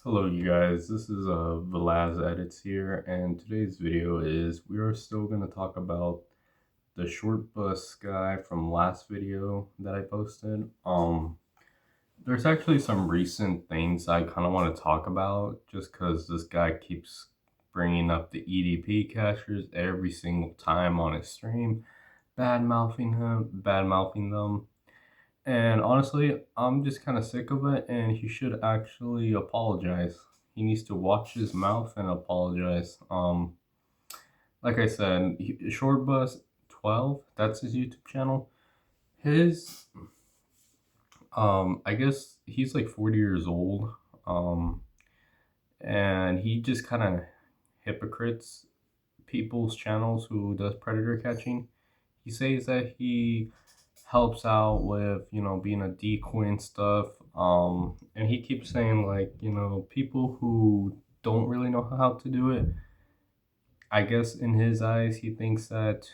Hello you guys, this is Velaz Edits here, and today's video is we are still going to talk about the Shortbus guy from last video that I posted. There's actually some recent things I kind of want to talk about just because this guy keeps bringing up the EDP catchers every single time on his stream, bad mouthing them. And honestly, I'm just kind of sick of it, and he should actually apologize. He needs to watch his mouth and apologize. Like I said, Shortbus 12, that's his YouTube channel. His, I guess he's like 40 years old. Um, and he just kind of hypocrites people's channels who does predator catching. He says that he helps out with, being a decoy and stuff. And he keeps saying like, people who don't really know how to do it. I guess in his eyes, he thinks that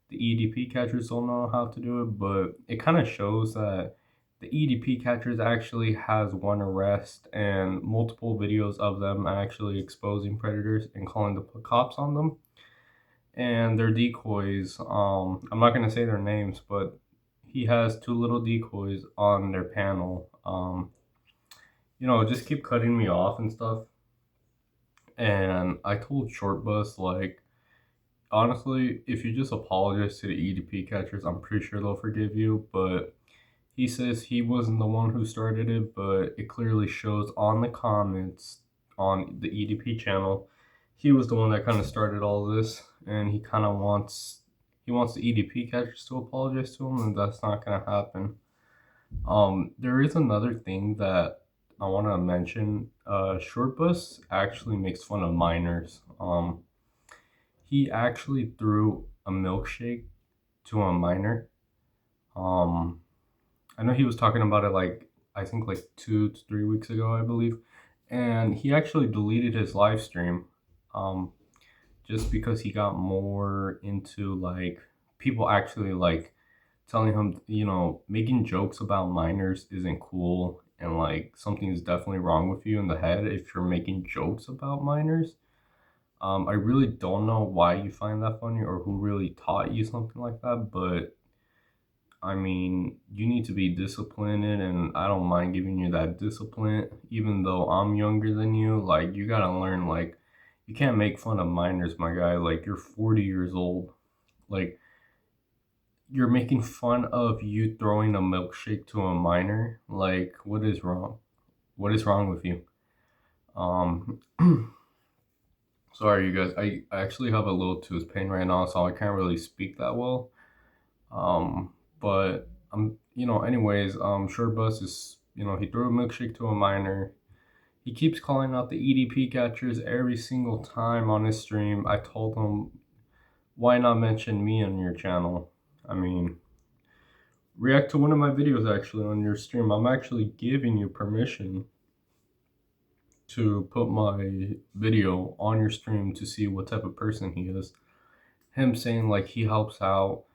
the EDP catchers don't know how to do it, but it kind of shows that the EDP catchers actually has one arrest and multiple videos of them actually exposing predators and calling the cops on them. And their decoys, I'm not gonna say their names, but he has two little decoys on their panel. Just keep cutting me off and stuff. And I told Shortbus, like, honestly, if you just apologize to the EDP catchers, I'm pretty sure they'll forgive you. But he says he wasn't the one who started it, but it clearly shows on the comments on the EDP channel. He was the one that kind of started all this, and he kind of wants the EDP catchers to apologize to him, and that's not gonna happen. There is another thing that I want to mention. Shortbus actually makes fun of minors. He actually threw a milkshake to a minor. Um, I know he was talking about it like I think like 2 to 3 weeks ago, I believe, and he actually deleted his live stream, just because he got more into like people actually like telling him, making jokes about minors isn't cool, and like something is definitely wrong with you in the head if you're making jokes about minors. I really don't know why you find that funny or who really taught you something like that, but I mean, you need to be disciplined, and I don't mind giving you that discipline, even though I'm younger than you. Like, you gotta learn, like, you can't make fun of minors, my guy. Like, you're 40 years old. Like, you're making fun of you throwing a milkshake to a minor. Like, what is wrong? What is wrong with you? Um, Sorry, you guys. I actually have a little tooth pain right now, so I can't really speak that well. But anyways, Shortbus is, he threw a milkshake to a minor. He keeps calling out the EDP catchers every single time on his stream. I told him, why not mention me on your channel? I mean, react to one of my videos actually on your stream. I'm actually giving you permission to put my video on your stream to see what type of person he is. Him saying like he helps out.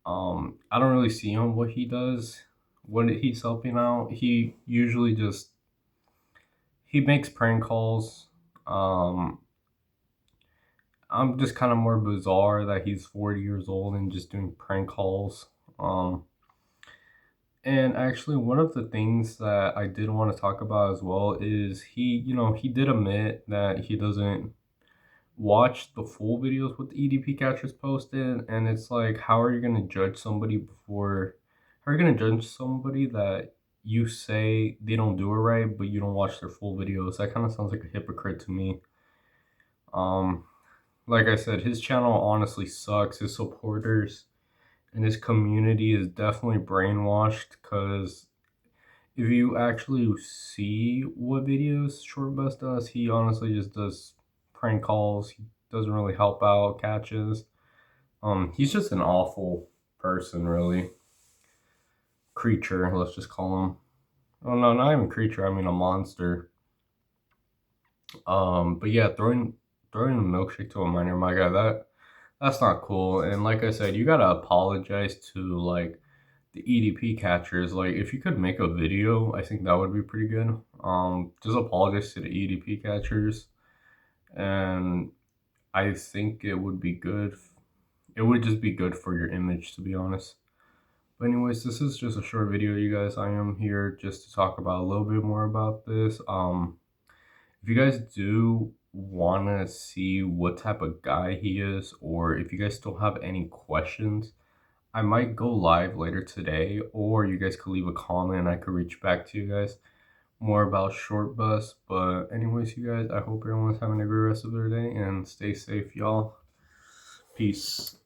I don't really see him what he does when he's helping out. He usually just he makes prank calls. I'm just kind of more bizarre that he's 40 years old and just doing prank calls. And actually, one of the things that I did want to talk about as well is he did admit that he doesn't watch the full videos with the EDP catchers posted, and it's like, how are you gonna judge somebody before? How are you gonna judge somebody that you say they don't do it right, but you don't watch their full videos? That kind of sounds like a hypocrite to me. Um, like I said, his channel honestly sucks. His supporters and his community is definitely brainwashed because if you actually see what videos Shortbus does, he honestly just does prank calls. He doesn't really help out catches. He's just an awful person, really. Creature, let's just call him. Oh no, not even creature. I mean a monster. But yeah, throwing a milkshake to a minor, my guy, that's not cool. And like I said, you gotta apologize to like the EDP catchers, like if you could make a video, I think that would be pretty good. Just apologize to the EDP catchers, and I think it would be good. It would just be good for your image, to be honest. But anyways, this is just a short video, you guys. I am here just to talk about a little bit more about this. If you guys do want to see what type of guy he is, or if you guys still have any questions, I might go live later today, or you guys could leave a comment and I could reach back to you guys more about Shortbus. But anyways, you guys, I hope everyone's having a great rest of their day and stay safe, y'all. Peace.